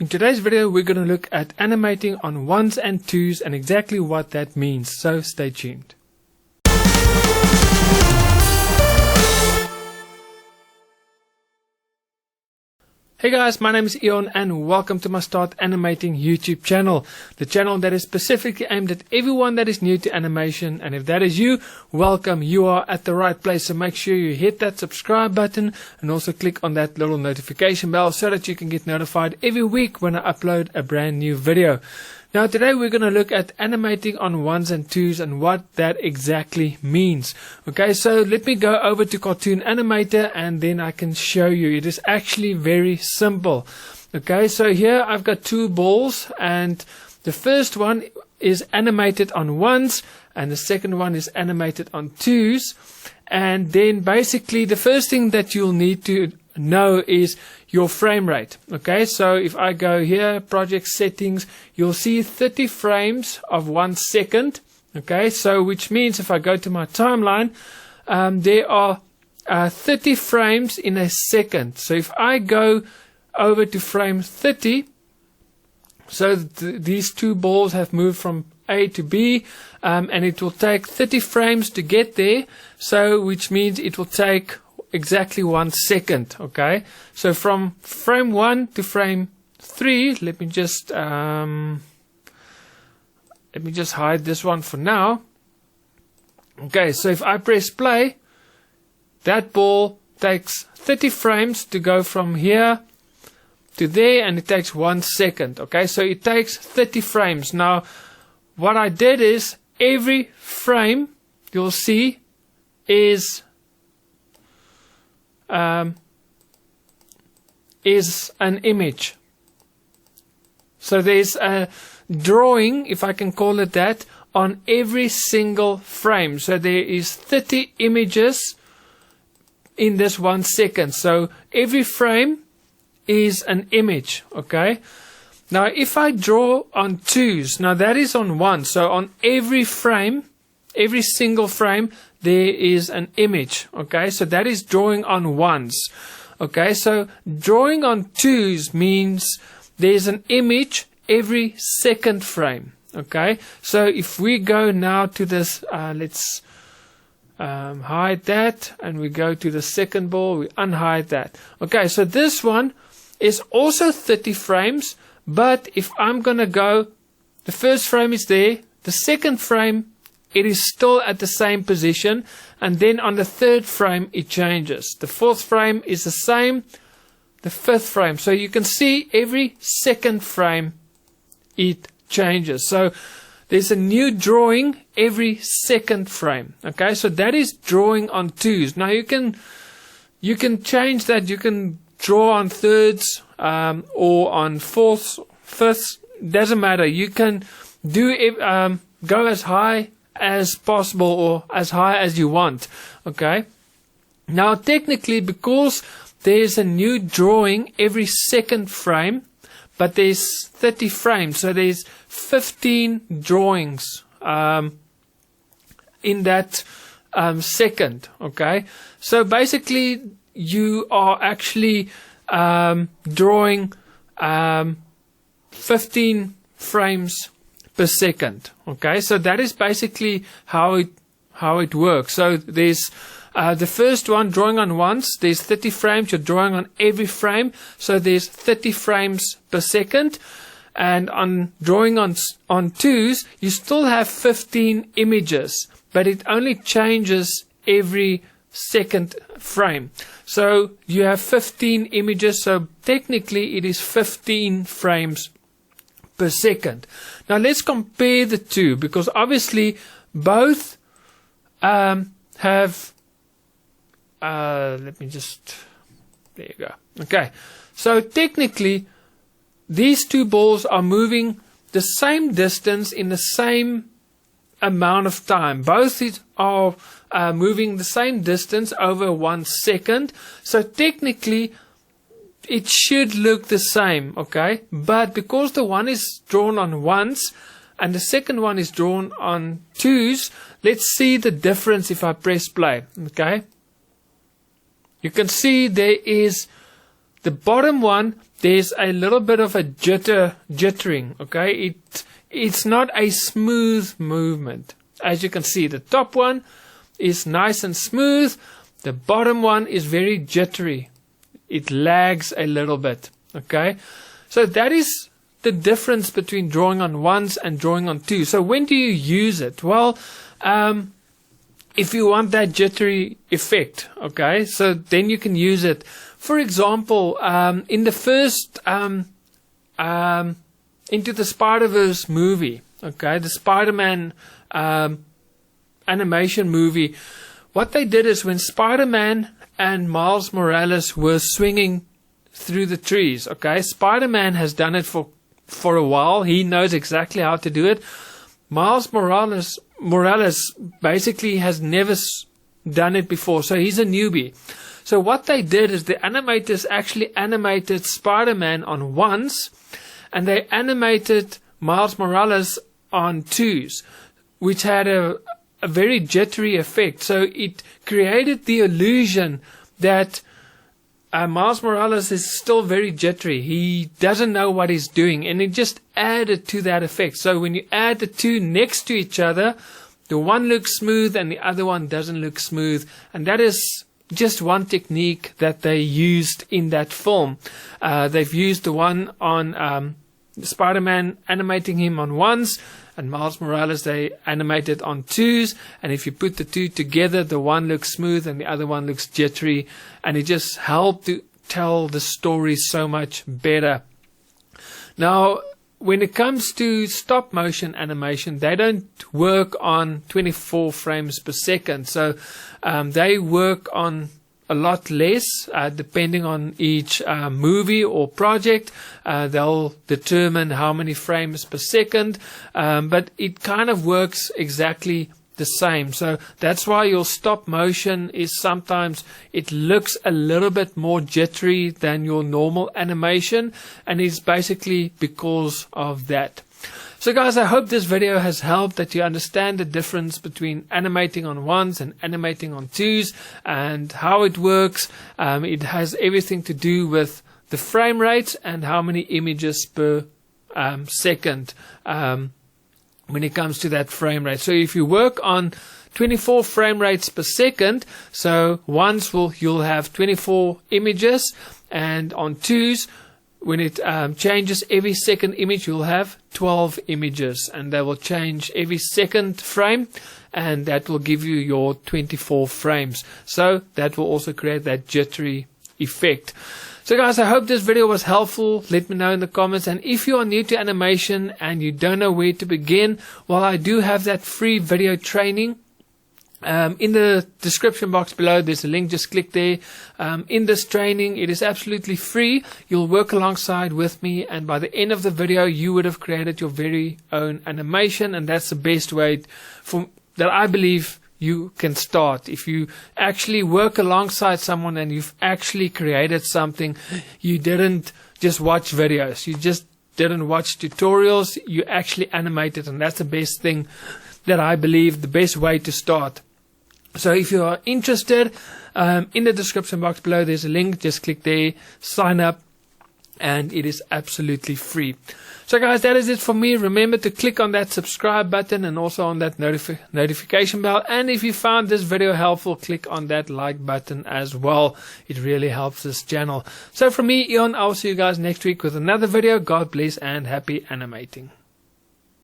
In today's video, we're going to look at animating on ones and twos and exactly what that means, so stay tuned. Hey guys, my name is Eon and welcome to my Start Animating YouTube channel. The channel that is specifically aimed at everyone that is new to animation, and if that is you, welcome, you are at the right place. So make sure you hit that subscribe button and also click on that little notification bell so that you can get notified every week when I upload a brand new video. Now today we're going to look at animating on ones and twos and what that exactly means. Okay, so let me go over to Cartoon Animator and then I can show you. It is actually very simple. Okay, so here I've got two balls and the first one is animated on ones and the second one is animated on twos. And then basically the first thing that you'll need to know is your frame rate. Okay, so if I go here, project settings, you'll see 30 frames of 1 second. Okay, so which means if I go to my timeline, there are 30 frames in a second. So if I go over to frame 30, so these two balls have moved from A to B, and it will take 30 frames to get there. So which means it will take exactly 1 second. Okay, so from frame 1 to frame 3, let me just hide this one for now. Okay, so if I press play, that ball takes 30 frames to go from here to there, and it takes 1 second. Okay, so it takes 30 frames. Now what I did is every frame you'll see is an image. So there's a drawing, if I can call it that, on every single frame. So there is 30 images in this 1 second. So every frame is an image. Okay, now if I draw on twos, now that is on one, so on every frame, every single frame, there is an image. Okay, so that is drawing on ones. Okay, so drawing on twos means there's an image every second frame. Okay, so if we go now to this, let's hide that, and we go to the second ball, we unhide that. Okay, so this one is also 30 frames, but if I'm gonna go, the first frame is there, the second frame, it is still at the same position, and then on the third frame it changes. The fourth frame is the same, the fifth frame. So you can see every second frame it changes. So there's a new drawing every second frame. Okay, so that is drawing on twos. Now you can change that. You can draw on thirds or on fourths, fifths. Doesn't matter. You can do go as high as possible or as high as you want. Okay, now technically, because there's a new drawing every second frame, but there's 30 frames, so there's 15 drawings in that second. Okay, so basically you are actually drawing 15 frames per second. Okay, so that is basically how it works. So there's the first one, drawing on ones, there's 30 frames, you're drawing on every frame, so there's 30 frames per second. And on drawing on twos, you still have 15 images, but it only changes every second frame. So you have 15 images, so technically it is 15 frames per second. Now let's compare the two, because obviously both have let me just, there you go. Okay, so technically these two balls are moving the same distance in the same amount of time. Both are moving the same distance over 1 second, so technically it should look the same. Okay, but because the one is drawn on ones and the second one is drawn on twos, let's see the difference if I press play. Okay, you can see there is the bottom one, there's a little bit of a jittering, okay? It's not a smooth movement. As you can see, the top one is nice and smooth. The bottom one is very jittery. It lags a little bit, okay? So that is the difference between drawing on ones and drawing on twos. So when do you use it? Well, if you want that jittery effect, okay, so then you can use it. For example, in the first Into the Spider-Verse movie, okay, the Spider-Man animation movie, what they did is when Spider-Man and Miles Morales were swinging through the trees, okay, Spider-Man has done it for a while. He knows exactly how to do it. Miles Morales basically has never done it before, so he's a newbie. So what they did is the animators actually animated Spider-Man on ones, and they animated Miles Morales on twos, which had a very jittery effect. So it created the illusion that Miles Morales is still very jittery. He doesn't know what he's doing, and it just added to that effect. So when you add the two next to each other, the one looks smooth and the other one doesn't look smooth. And that is just one technique that they used in that film. They've used the one on Spider-Man, animating him on ones, and Miles Morales they animated on twos. And if you put the two together, the one looks smooth and the other one looks jittery, and it just helped to tell the story so much better. Now, when it comes to stop motion animation, they don't work on 24 frames per second. So they work on a lot less, depending on each movie or project. They'll determine how many frames per second, but it kind of works exactly the same. So that's why your stop motion is sometimes it looks a little bit more jittery than your normal animation, and it's basically because of that. So guys, I hope this video has helped, that you understand the difference between animating on ones and animating on twos and how it works. It has everything to do with the frame rate and how many images per second when it comes to that frame rate. So if you work on 24 frame rates per second, so ones you'll have 24 images, and on twos, when it changes every second image, you'll have 12 images, and they will change every second frame, and that will give you your 24 frames. So that will also create that jittery effect. So guys, I hope this video was helpful. Let me know in the comments. And if you are new to animation and you don't know where to begin, well, I do have that free video training. In the description box below, there's a link. Just click there. In this training, it is absolutely free. You'll work alongside with me, and by the end of the video, you would have created your very own animation, and that's the best way that I believe you can start. If you actually work alongside someone and you've actually created something, you didn't just watch videos, you just didn't watch tutorials, you actually animated, and that's the best thing that I believe, the best way to start. So if you are interested, in the description box below there's a link. Just click there, sign up, and it is absolutely free. So guys, that is it for me. Remember to click on that subscribe button and also on that notification bell. And if you found this video helpful, click on that like button as well. It really helps this channel. So from me, Ian, I'll see you guys next week with another video. God bless and happy animating.